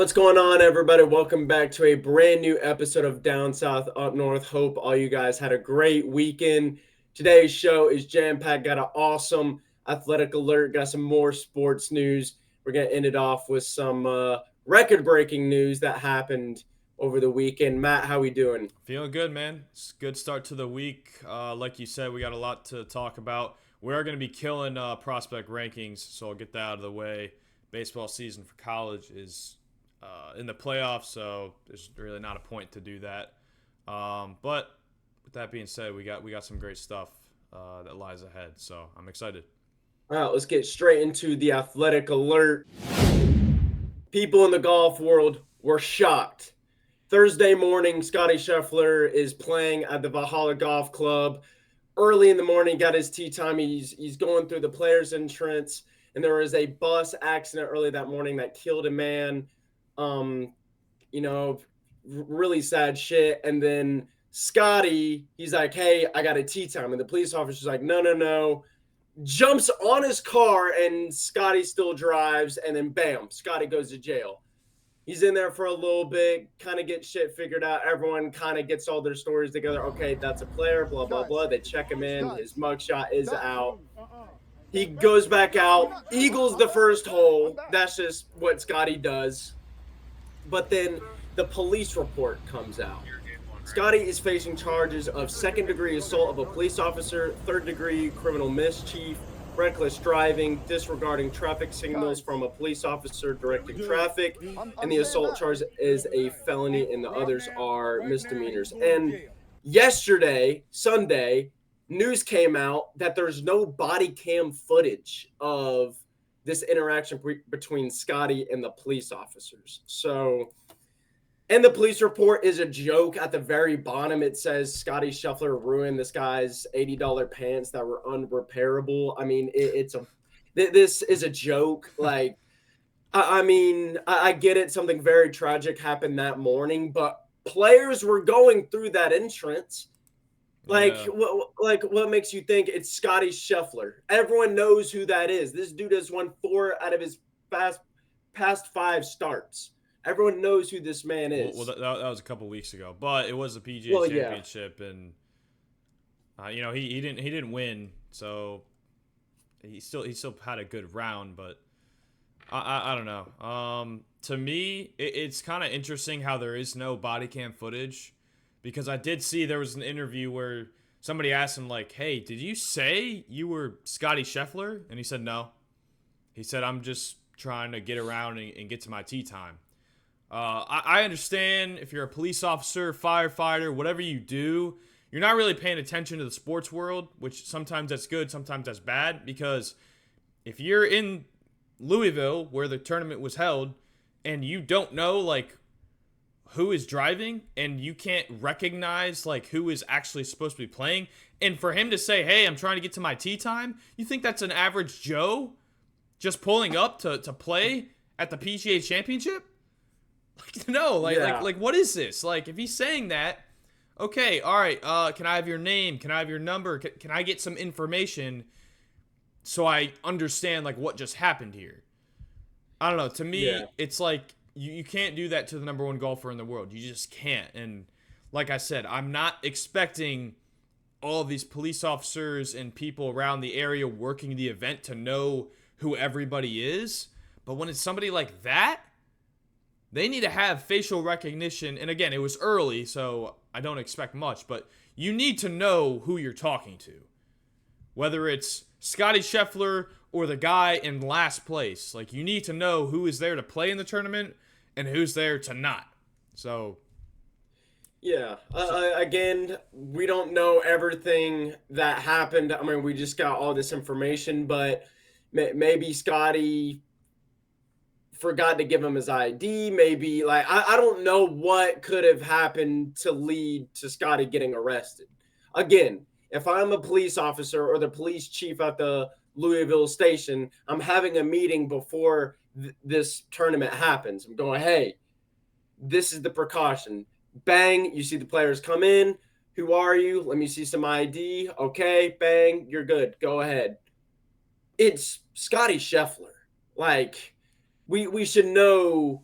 What's going on, everybody? Welcome back to a brand new episode of Down South Up North. Hope all you guys had a great weekend. Today's show is jam-packed. Got an awesome athletic alert. Got some more sports news. We're going to end it off with some record-breaking news that happened over the weekend. Matt, how we doing? Feeling good, man. It's a good start to the week. Like you said, we got a lot to talk about. We are going to be killing prospect rankings, so I'll get that out of the way. Baseball season for college is in the playoffs, so there's really not a point to do that. But with that being said, we got some great stuff that lies ahead, so I'm excited. All right, let's get straight into the athletic alert. People in the golf world were shocked. Thursday morning, Scottie Scheffler is playing at the Valhalla Golf Club. Early in the morning, got his tee time. He's going through the players' entrance, and there was a bus accident early that morning that killed a man. Um, really sad shit. And then Scottie, he's like, "Hey, I got a tee time," and the police officer's like, "No, no, no." Jumps on his car, and Scottie still drives, and then bam, Scottie goes to jail. He's in there for a little bit, kind of gets shit figured out. Everyone kind of gets all their stories together. Okay, that's a player, blah, blah, blah. They check him in. His mugshot is out. He goes back out, eagles the first hole. That's just what Scottie does. But then the police report comes out. Scottie is facing charges of second-degree assault of a police officer, third-degree criminal mischief, reckless driving, disregarding traffic signals from a police officer directing traffic, and the assault charge is a felony, and the others are misdemeanors. And yesterday, Sunday, news came out that there's no body cam footage of this interaction between Scottie and the police officers. So, and the police report is a joke. At the very bottom, it says Scottie Scheffler ruined this guy's $80 pants that were unrepairable. I mean, this is a joke. Like, I get it. Something very tragic happened that morning, but players were going through that entrance. Like, Yeah. what makes you think it's Scottie Scheffler? Everyone knows who that is. This dude has won 4 out of his past 5 starts. Everyone knows who this man is. Well, that was a couple weeks ago, but it was a PGA Well, yeah. Championship, and he didn't win, so he still had a good round, but I don't know. To me, it's kind of interesting how there is no body cam footage, because I did see there was an interview where somebody asked him, like, "Hey, did you say you were Scottie Scheffler?" And he said no. He said, "I'm just trying to get around and get to my tee time." I understand if you're a police officer, firefighter, whatever you do, you're not really paying attention to the sports world, which sometimes that's good, sometimes that's bad, because if you're in Louisville where the tournament was held and you don't know, like, who is driving and you can't recognize, like, who is actually supposed to be playing, and for him to say, "Hey, I'm trying to get to my tee time," you think that's an average Joe just pulling up to play at the PGA Championship? Like, no, like what is this? Like, if he's saying that, okay, all right, can I have your name? Can I have your number? Can I get some information so I understand, like, what just happened here? I don't know. To me, it's like you can't do that to the number one golfer in the world. You just can't. And like I said, I'm not expecting all of these police officers and people around the area working the event to know who everybody is. But when it's somebody like that, they need to have facial recognition. And again, it was early, so I don't expect much. But you need to know who you're talking to. Whether it's Scottie Scheffler or the guy in last place. Like, you need to know who is there to play in the tournament and who's there to not. So, yeah. Again, we don't know everything that happened. I mean, we just got all this information, but maybe Scottie forgot to give him his ID. Maybe, like, I don't know what could have happened to lead to Scottie getting arrested. Again, if I'm a police officer or the police chief at the Louisville station, I'm having a meeting before this tournament happens. I'm going, "Hey, this is the precaution." Bang, you see the players come in. "Who are you? Let me see some ID." Okay, bang, you're good. Go ahead. It's Scottie Scheffler. Like, we should know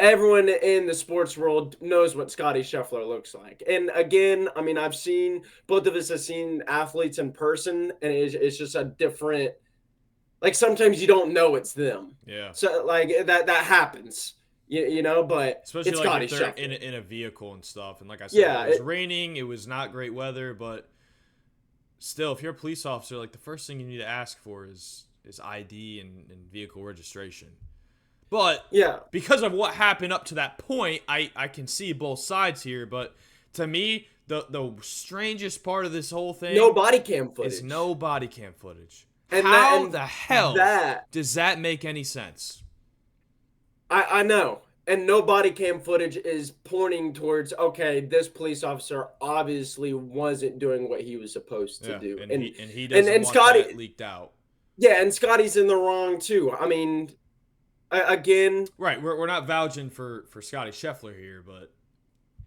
everyone in the sports world knows what Scottie Scheffler looks like. And again, I mean, both of us have seen athletes in person, and it's just a different, like sometimes you don't know it's them. Yeah. So like that happens, but Especially it's like Scottie if they're Scheffler. in a vehicle and stuff. And like I said, it Yeah, was raining. It was not great weather, but still, if you're a police officer, like the first thing you need to ask for is ID and vehicle registration. But yeah. because of what happened up to that point, I can see both sides here. But to me, the strangest part of this whole No thing body cam is footage. no body cam footage. And that How and the hell that does that make any sense? I know. And no body cam footage is pointing towards, okay, this police officer obviously wasn't doing what he was supposed to Yeah, do. and And he and doesn't and want Scotty, that leaked out. yeah, and Scotty's in the wrong too. I mean, again, Right, we're not vouching for Scottie Scheffler here, but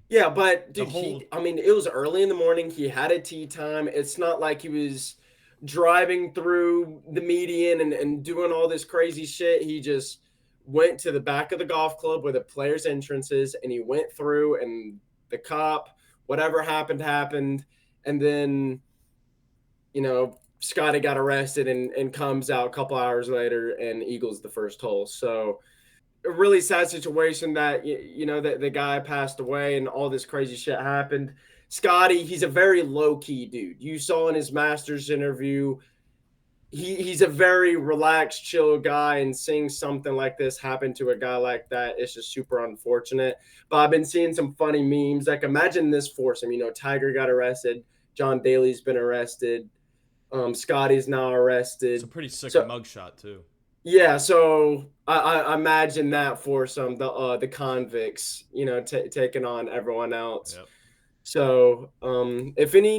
yeah, but the dude, whole I mean, it was early in the morning. He had a tea time. It's not like he was driving through the median and doing all this crazy shit. He just went to the back of the golf club where the players' entrances, and he went through, and the cop, whatever happened, happened. And then, Scotty got arrested and comes out a couple hours later and eagles the first hole. So, a really sad situation that that the guy passed away and all this crazy shit happened. Scotty, he's a very low key dude. You saw in his Masters interview, he's a very relaxed, chill guy, and seeing something like this happen to a guy like that, it's just super unfortunate. But I've been seeing some funny memes. Like imagine this foursome. Tiger got arrested, John Daly's been arrested, Scotty's now it's a arrested. pretty sick So mugshot too. yeah, so I imagine that for the convicts, taking on everyone else. Yep. So if any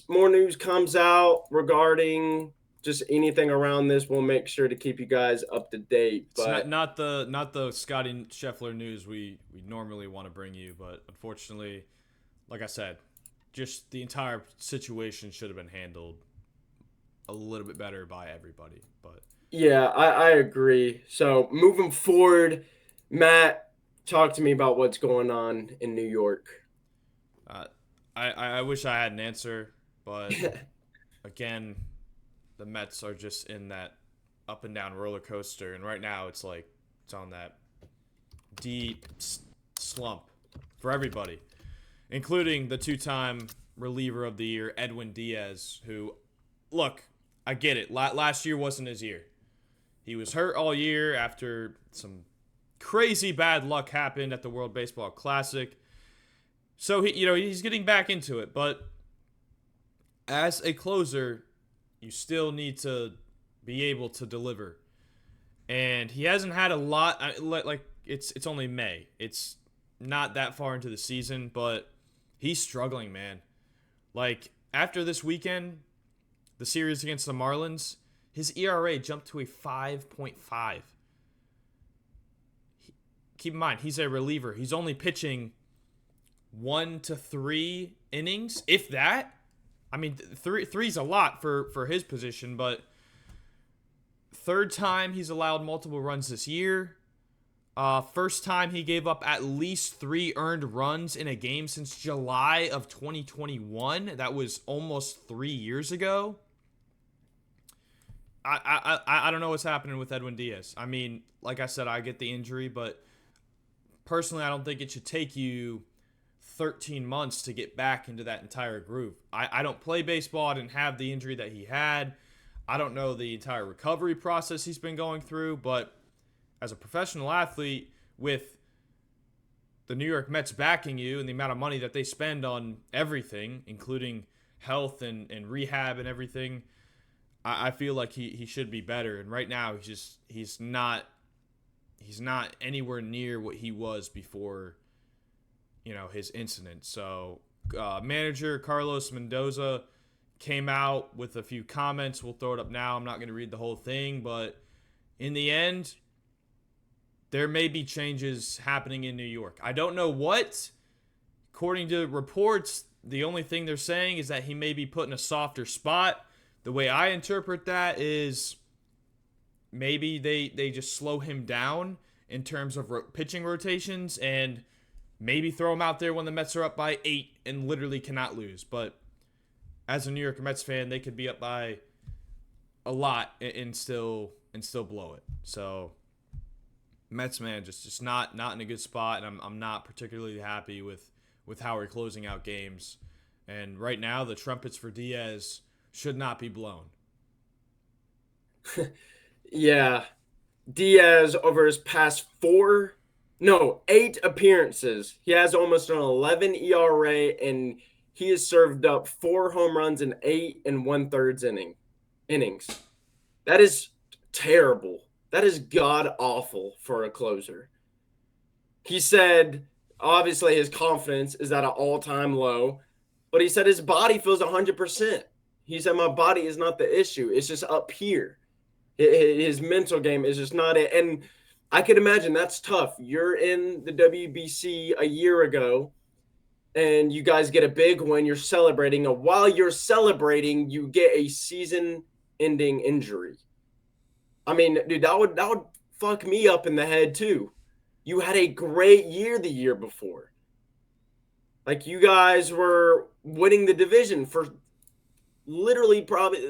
more news comes out regarding just anything around this, we'll make sure to keep you guys up to date. It's But not the Scottie Scheffler news we normally want to bring you, but unfortunately, like I said, just the entire situation should have been handled a little bit better by everybody. But yeah, I agree. So moving forward, Matt, talk to me about what's going on in New York. uh, I wish I had an answer, but again, the Mets are just in that up and down roller coaster, and right now it's like it's on that deep slump for everybody, including the two-time reliever of the year, Edwin Diaz, who, look, I get it. Last year wasn't his year. He was hurt all year after some crazy bad luck happened at the World Baseball Classic. So he's getting back into it, but as a closer, you still need to be able to deliver. And he hasn't had a lot. Like it's only May. It's not that far into the season, but he's struggling, man. Like after this weekend, the series against the Marlins, his ERA jumped to a 5.5. Keep in mind, he's a reliever. He's only pitching 1 to 3 innings, if that. I mean, three's a lot for his position, but third time he's allowed multiple runs this year. First time he gave up at least 3 earned runs in a game since July of 2021. That was almost 3 years ago. I don't know what's happening with Edwin Diaz. I mean, like I said, I get the injury, but personally, I don't think it should take you 13 months to get back into that entire groove. I don't play baseball. I didn't have the injury that he had. I don't know the entire recovery process he's been going through, but as a professional athlete with the New York Mets backing you and the amount of money that they spend on everything, including health and rehab and everything, I feel like he should be better. And right now he's not anywhere near what he was before his incident. So manager Carlos Mendoza came out with a few comments. We'll throw it up now. I'm not going to read the whole thing, but in the end, there may be changes happening in New York. I don't know what. According to reports, the only thing they're saying is that he may be put in a softer spot. The way I interpret that is maybe they just slow him down in terms of pitching rotations and maybe throw him out there when the Mets are up by 8 and literally cannot lose. But as a New York Mets fan, they could be up by a lot and still blow it. So Mets, man, just not in a good spot, and I'm not particularly happy with how we're closing out games. And right now, the trumpets for Diaz should not be blown. Yeah. Diaz, over his past 8 appearances, he has almost an 11 ERA, and he has served up 4 home runs in 8 and 1/3 innings. That is terrible. That is god awful for a closer. He said, obviously, his confidence is at an all-time low, but he said his body feels 100%. He said, my body is not the issue. It's just up here. His mental game is just not it. And I can imagine that's tough. You're in the WBC a year ago, and you guys get a big win. You're celebrating. And while you're celebrating, you get a season-ending injury. I mean, dude, that would fuck me up in the head too. You had a great year the year before. Like, you guys were winning the division for literally probably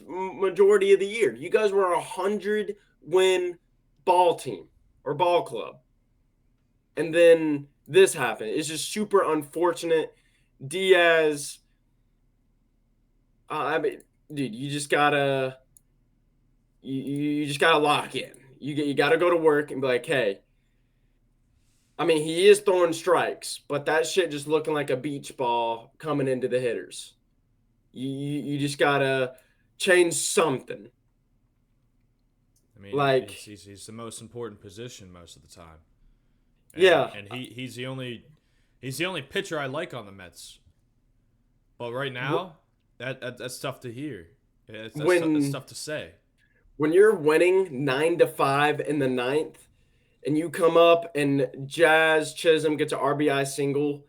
majority of the year. You guys were a 100-win ball team or ball club. And then this happened. It's just super unfortunate. Diaz, I mean, dude, you just gotta lock in. You gotta go to work and be like, hey. I mean, he is throwing strikes, but that shit just looking like a beach ball coming into the hitters. You just gotta change something. I mean, like he's the most important position most of the time. And he's the only pitcher I like on the Mets. But right now, that's tough to hear. That's tough to say. When you're winning 9-5 in the ninth, and you come up and Jazz Chisholm gets an RBI single,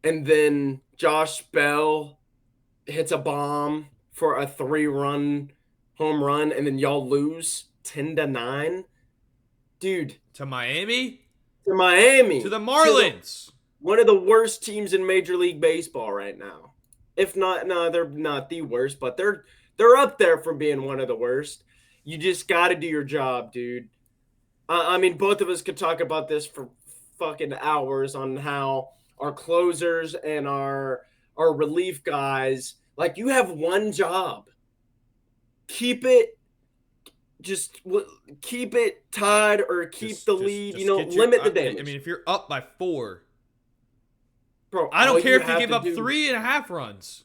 and then Josh Bell hits a bomb for a 3-run home run, and then y'all lose 10-9, dude. To Miami. To Miami. To the Marlins. One of the worst teams in Major League Baseball right now. If not, no, they're not the worst, but they're up there for being one of the worst. You just got to do your job, dude. I mean, both of us could talk about this for fucking hours on how our closers and our relief guys, like, you have one job. Keep it tied or keep the lead, limit the damage. I mean, if you're up by 4, bro, I don't care if you give up 3.5 runs.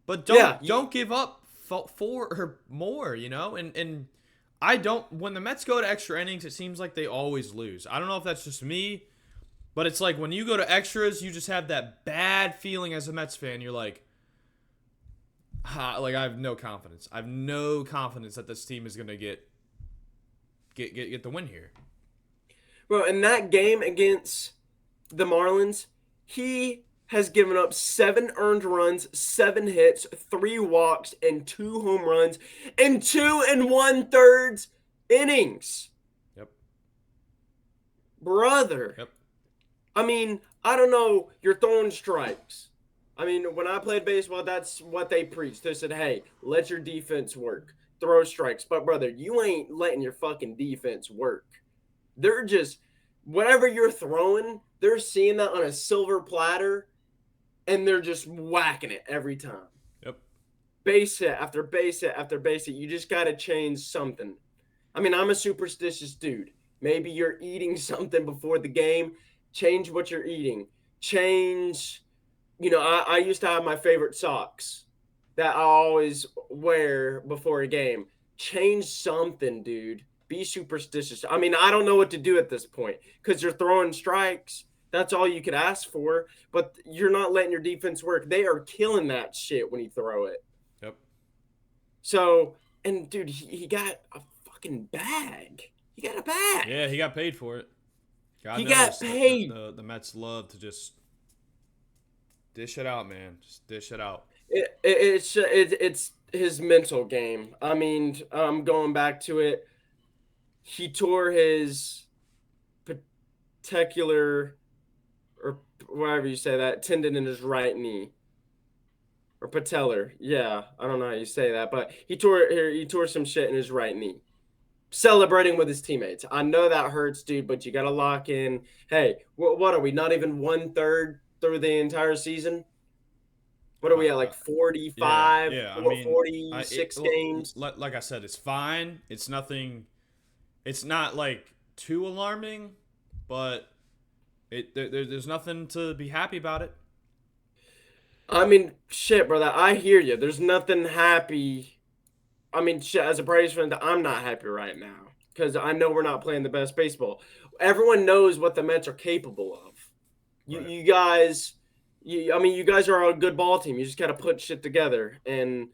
But don't give up 4 or more, and I don't. When the Mets go to extra innings, it seems like they always lose. I don't know if that's just me, but it's like when you go to extras, you just have that bad feeling as a Mets fan. You're like, I have no confidence. I have no confidence that this team is gonna get the win here. Bro, in that game against the Marlins, he has given up 7 earned runs, 7 hits, 3 walks, and 2 home runs in 2 1/3 innings. Yep. Brother. Yep. I mean, I don't know. You're throwing strikes. I mean, when I played baseball, that's what they preached. They said, hey, let your defense work. Throw strikes. But, brother, you ain't letting your fucking defense work. They're just, whatever you're throwing, they're seeing that on a silver platter, and they're just whacking it every time. Yep. Base hit after base hit after base hit. You just got to change something. I mean, I'm a superstitious dude. Maybe you're eating something before the game. Change what you're eating. Change, I used to have my favorite socks that I always wear before a game. Change something, dude. Be superstitious. I mean, I don't know what to do at this point because you're throwing strikes. That's all you could ask for, but you're not letting your defense work. They are killing that shit when you throw it. Yep. So, and dude, he got a fucking bag. He got a bag. Yeah, he got paid for it. He got paid. The Mets love to just dish it out, man. Just dish it out. It's his mental game. I mean, going back to it, he tore his patellar or whatever you say that tendon in his right knee or patellar. Yeah, I don't know how you say that, but he tore some shit in his right knee. Celebrating with his teammates. I know that hurts, dude, but you got to lock in. Hey, what are we? Not even 1/3 through the entire season. What are we at? Like Yeah, 45, yeah. I mean, 46 games. like I said, it's fine. It's nothing. It's not like too alarming, but there's nothing to be happy about it. I mean, shit, brother. I hear you. There's nothing happy. I mean, shit, as a Braves fan, I'm not happy right now because I know we're not playing the best baseball. Everyone knows what the Mets are capable of. You, Right. you guys, I mean, you guys are a good ball team. You just got to put shit together. And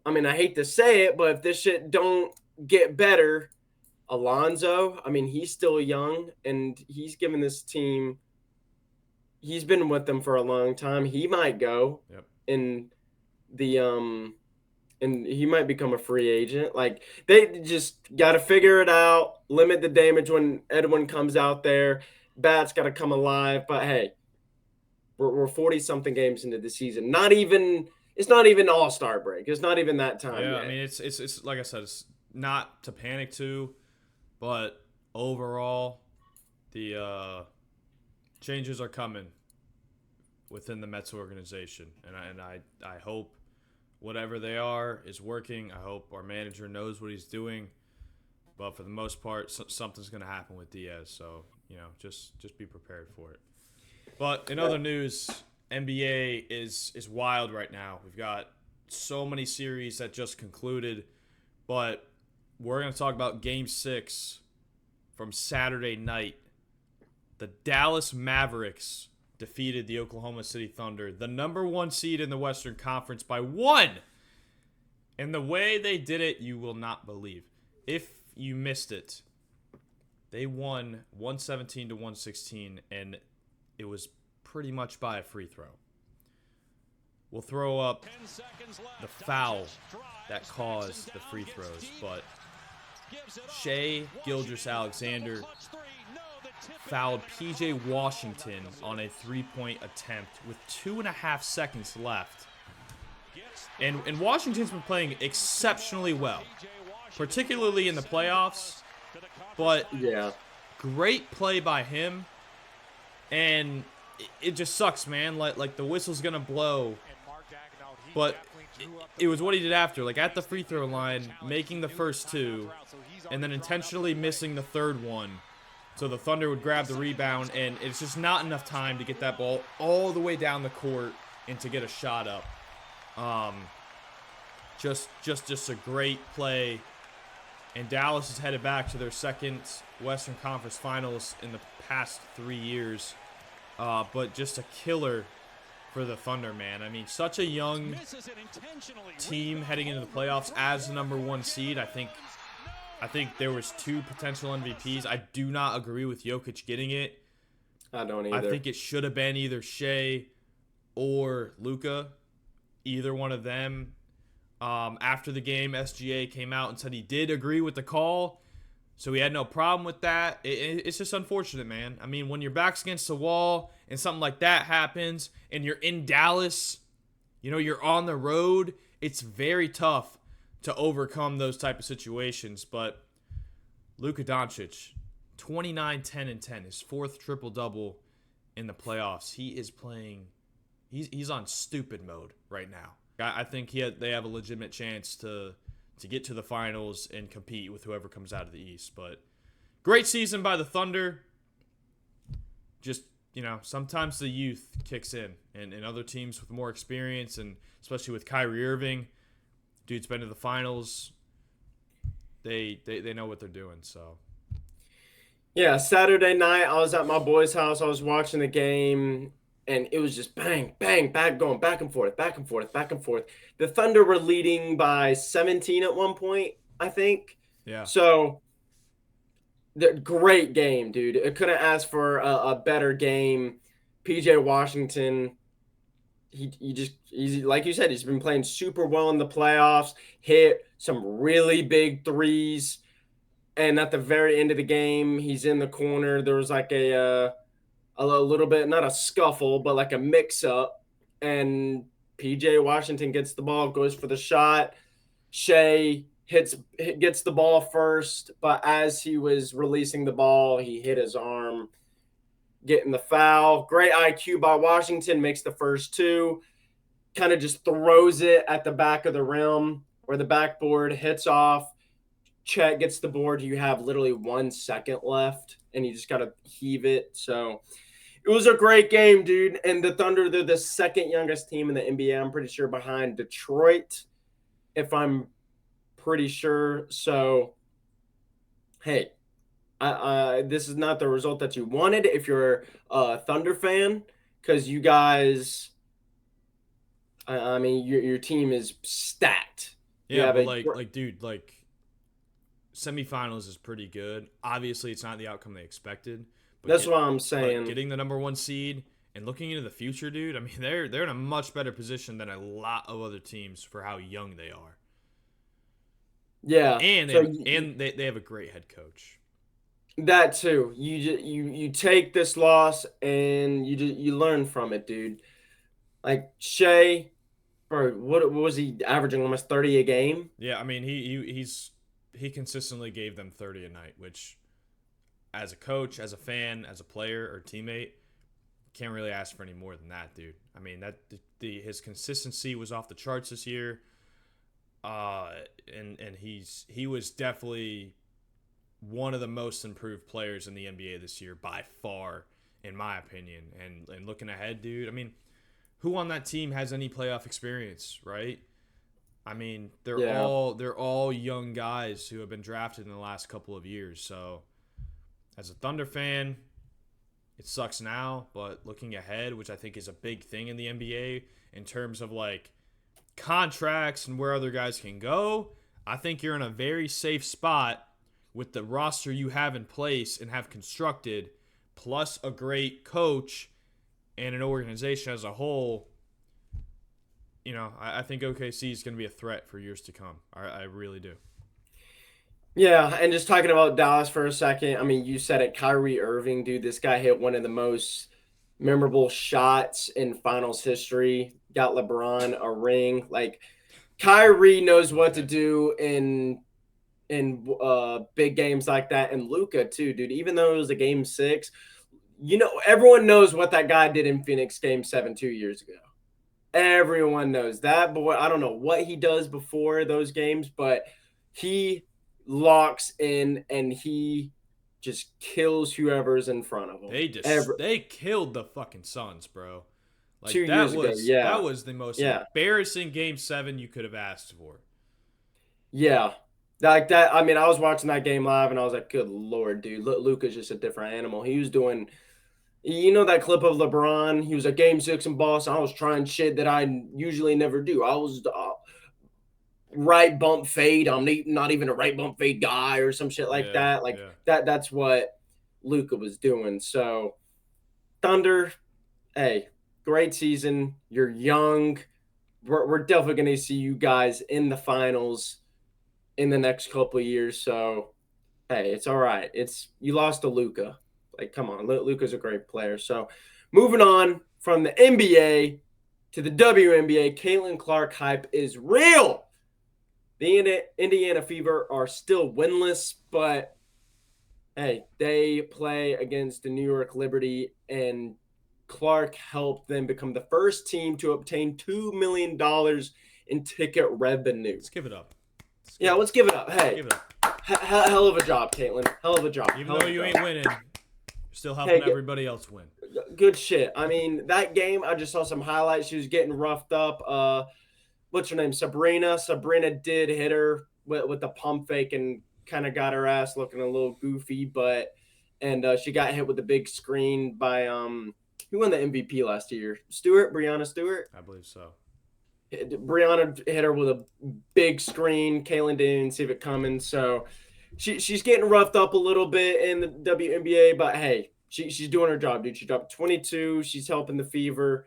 I mean, I hate to say it, but if this shit don't get better, Alonso, I mean, he's still young and he's given this team. He's been with them for a long time. He might go Yep. in the and he might become a free agent. Like they just got to figure it out, limit the damage when Edwin comes out there. Bat's got to come alive. But hey, we're 40 something games into the season. Not even it's not even All-Star break. It's not even that time Yeah. I yet. mean, it's like I said, it's not to panic to, but overall, the changes are coming within the Mets organization, and I hope whatever they are is working. I hope our manager knows what he's doing. But for the most part, something's going to happen with Diaz. So just be prepared for it. But in other news, NBA is wild right now. We've got so many series that just concluded, but we're going to talk about Game 6 from Saturday night. The Dallas Mavericks defeated the Oklahoma City Thunder, the number 1 seed in the Western Conference, by 1. And the way they did it, you will not believe. If you missed it, they won 117 to 116, and it was pretty much by a free throw. We'll throw up the foul that caused the free throws, but Shea Gilgeous-Alexander fouled P.J. Washington on a three-point attempt with 2.5 seconds left. And Washington's been playing exceptionally well, particularly in the playoffs. But Yeah. great play by him, and it just sucks, man. Like the whistle's gonna blow, but it was what he did after, like at the free throw line, making the first 2, and then intentionally missing the third one. So the Thunder would grab the rebound, and it's just not enough time to get that ball all the way down the court and to get a shot up. Just a great play. And Dallas is headed back to their second Western Conference Finals in the past 3 years. But just a killer for the Thunder, man. I mean, such a young team heading into the playoffs as the number 1 seed. I think there was 2 potential MVPs. I do not agree with Jokic getting it. I don't either. I think it should have been either Shea or Luka, either one of them. After the game, SGA came out and said he did agree with the call, so he had no problem with that. It's just unfortunate, man. I mean, when your back's against the wall and something like that happens and you're in Dallas, you're on the road, it's very tough to overcome those type of situations. But Luka Doncic, 29, 10, and 10, his 4th triple-double in the playoffs. He is playing – he's on stupid mode right now. I think they have a legitimate chance to get to the finals and compete with whoever comes out of the East. But great season by the Thunder. Just, sometimes the youth kicks in. And other teams with more experience, and especially with Kyrie Irving, dude's been to the finals. They know what they're doing, so. Yeah, Saturday night, I was at my boy's house. I was watching the game, and it was just bang, bang, going back and forth, back and forth, back and forth. The Thunder were leading by 17 at one point, I think. Yeah. So, great game, dude. It couldn't ask for a better game. PJ Washington, he's like you said, he's been playing super well in the playoffs, hit some really big threes. And at the very end of the game, he's in the corner. There was like a little bit, not a scuffle, but like a mix up. And PJ Washington gets the ball, goes for the shot. Shea gets the ball first, but as he was releasing the ball, he hit his arm, getting the foul. Great IQ by Washington, makes the first two, kind of just throws it at the back of the rim where the backboard hits off. Chet gets the board. You have literally 1 second left, and you just got to heave it. So it was a great game, dude. And the Thunder, they're the second youngest team in the NBA, I'm pretty sure, behind Detroit, if I'm pretty sure. So, hey, this is not the result that you wanted if you're a Thunder fan, because you guys, I mean, your team is stacked. You Yeah, have but a like, dude, like semifinals is pretty good. Obviously, it's not the outcome they expected. But That's what I'm but saying. getting the number one seed and looking into the future, dude. I mean, they're in a much better position than a lot of other teams for how young they are, Yeah. and So they have a great head coach. that too. You take this loss and you learn from it, dude. Like Shea, bro, what was he averaging? Almost 30 a game. Yeah, I mean, he consistently gave them 30 a night, which as a coach, as a fan, as a player or teammate, can't really ask for any more than that, dude. I mean, that his consistency was off the charts this year. And he was definitely one of the most improved players in the NBA this year by far, in my opinion. And looking ahead, dude, I mean, who on that team has any playoff experience, right? I mean, Yeah. they're all young guys who have been drafted in the last couple of years. So, as a Thunder fan, it sucks now, but looking ahead, which I think is a big thing in the NBA in terms of like contracts and where other guys can go, I think you're in a very safe spot with the roster you have in place and have constructed, plus a great coach and an organization as a whole. You know, I think OKC is going to be a threat for years to come. I really do. Yeah, and just talking about Dallas for a second. I mean, you said it, Kyrie Irving, dude. This guy hit one of the most memorable shots in finals history. Got LeBron a ring. Like Kyrie knows what to Okay. do in big games like that, and Luca too, dude. Even though it was a game six, everyone knows what that guy did in Phoenix game seven 2 years ago. Everyone knows that boy. I don't know what he does before those games, but he locks in and he just kills whoever's in front of him. They killed the fucking Suns, bro. Like 2 years ago, that yeah, was the most yeah, embarrassing game 7 you could have asked for. yeah. Like that. I mean, I was watching that game live and I was like, "Good lord, dude! Luka's just a different animal." He was doing, that clip of LeBron. He was at Game Six in Boston. I was trying shit that I usually never do. I was right bump fade. I'm not even a right bump fade guy or some shit like Yeah, that. Like yeah. that's what Luka was doing. So Thunder, hey, great season. You're young. We're definitely going to see you guys in the finals in the next couple of years. So hey, it's all right. It's you lost to Luka. Like, come on, Luka's a great player. So moving on from the NBA to the WNBA, Caitlin Clark hype is real. The Indiana Fever are still winless, but hey, they play against the New York Liberty, and Clark helped them become the first team to obtain $2 million in ticket revenue. Let's give it up. Yeah, let's give it up. Let's Hey, give it up. hell of a job, Caitlin. Hell of a job. Even Hell though of a you job. ain't winning, you're still helping Hey, everybody else win. good shit. I mean, that game, I just saw some highlights. She was getting roughed up. What's her name? Sabrina. Sabrina did hit her with the pump fake and kind of got her ass looking a little goofy, but she got hit with the big screen by who won the MVP last year? Brianna Stewart. I believe so. Brianna hit her with a big screen. Kaylin didn't see it coming, so she's getting roughed up a little bit in the WNBA. But hey, she's doing her job, dude. She dropped 22. She's helping the Fever.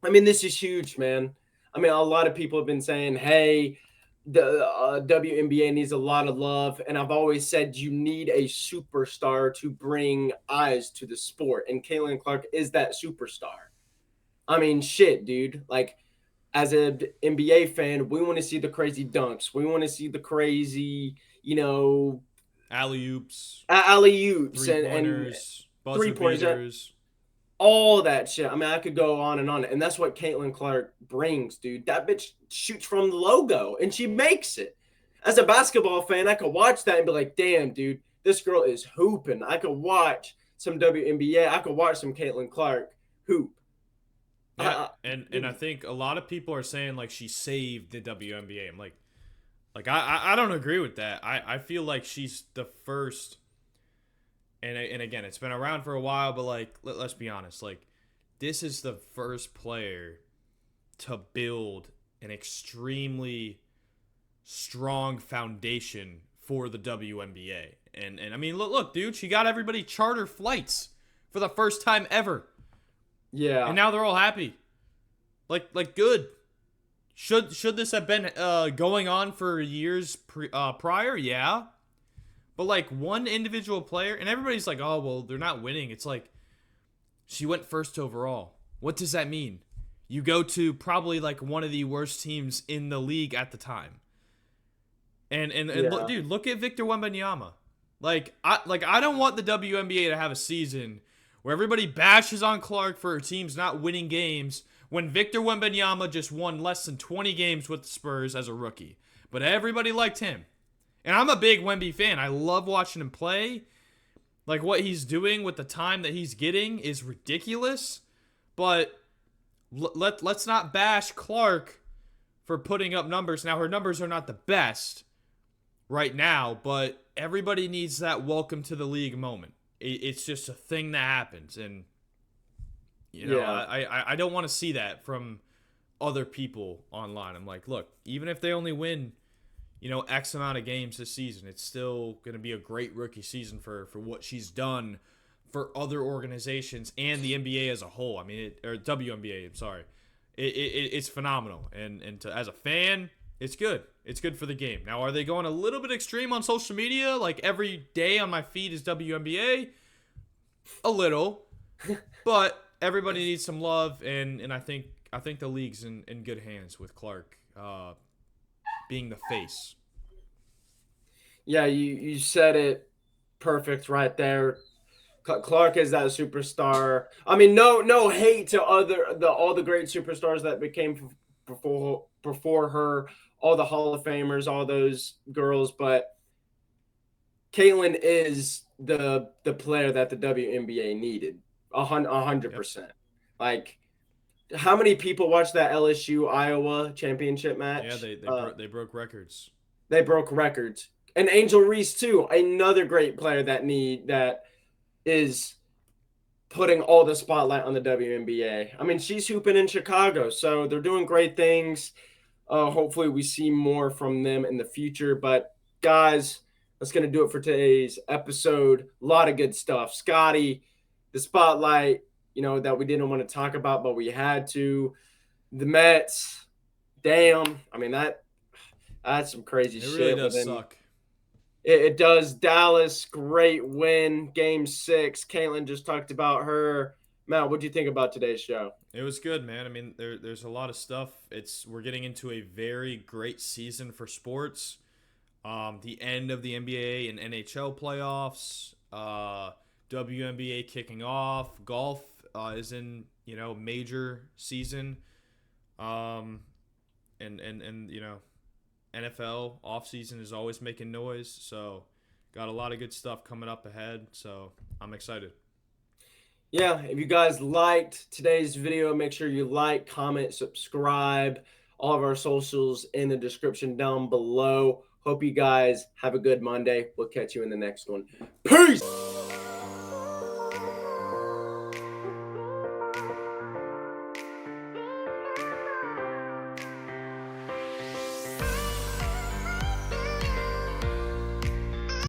I mean, this is huge, man. I mean, a lot of people have been saying, hey, the WNBA needs a lot of love, and I've always said you need a superstar to bring eyes to the sport, and Caitlin Clark is that superstar. I mean, shit, dude. Like, as an NBA fan, we want to see the crazy dunks. We want to see the crazy, Alley oops, alley oops three and pointers, buzzer 3 pointers, beaters. all that shit. I mean, I could go on, and that's what Caitlin Clark brings, dude. That bitch shoots from the logo, and she makes it. As a basketball fan, I could watch that and be like, damn, dude, this girl is hooping. I could watch some WNBA. I could watch some Caitlin Clark hoop. Yeah, and I think a lot of people are saying like she saved the WNBA. I'm like I don't agree with that. I feel like she's the first, and again, it's been around for a while, but like let's be honest, like this is the first player to build an extremely strong foundation for the WNBA. And I mean, look, dude, she got everybody charter flights for the first time ever. Yeah. And now they're all happy. Like good. Should this have been going on for years prior? Yeah. But like one individual player, and everybody's like, "Oh, well, they're not winning." It's like she went first overall. What does that mean? You go to probably like one of the worst teams in the league at the time. And look, dude, look at Victor Wembanyama. I don't want the WNBA to have a season where everybody bashes on Clark for her teams not winning games when Victor Wembanyama just won less than 20 games with the Spurs as a rookie. But everybody liked him. And I'm a big Wemby fan. I love watching him play. Like, what he's doing with the time that he's getting is ridiculous. But let's not bash Clark for putting up numbers. Now, her numbers are not the best right now, but everybody needs that welcome to the league moment. It's just a thing that happens, and I don't want to see that from other people online. I'm like, look, even if they only win, X amount of games this season, it's still going to be a great rookie season for what she's done for other organizations and the NBA as a whole. I mean, or WNBA, I'm sorry. It's phenomenal, and as a fan, it's good. It's good for the game. Now, are they going a little bit extreme on social media? Like every day on my feed is WNBA? A little. But everybody needs some love, and I think the league's in good hands with Clark being the face. Yeah, you said it perfect right there. Clark is that superstar. I mean, no hate to all the great superstars that became before her, all the Hall of Famers, all those girls, but Caitlin is the player that the WNBA needed. 100%. Like, how many people watched that LSU Iowa championship match? Yeah, they broke records. They broke records. And Angel Reese too, another great player that is putting all the spotlight on the WNBA. I mean, she's hooping in Chicago, so they're doing great things. Hopefully, we see more from them in the future. But guys, that's gonna do it for today's episode. A lot of good stuff. Scottie, the spotlight, that we didn't want to talk about, but we had to. The Mets, damn. I mean that's some crazy shit. It really does suck. It does. Dallas, great win. Game 6. Caitlin just talked about her. Matt, what do you think about today's show? It was good, man. I mean, there's a lot of stuff. We're getting into a very great season for sports. The end of the NBA and NHL playoffs. WNBA kicking off. Golf is in major season. And NFL offseason is always making noise, so got a lot of good stuff coming up ahead, so I'm excited. Yeah, if you guys liked today's video, make sure you like, comment, subscribe. All of our socials in the description down below. Hope you guys have a good Monday. We'll catch you in the next one. Peace!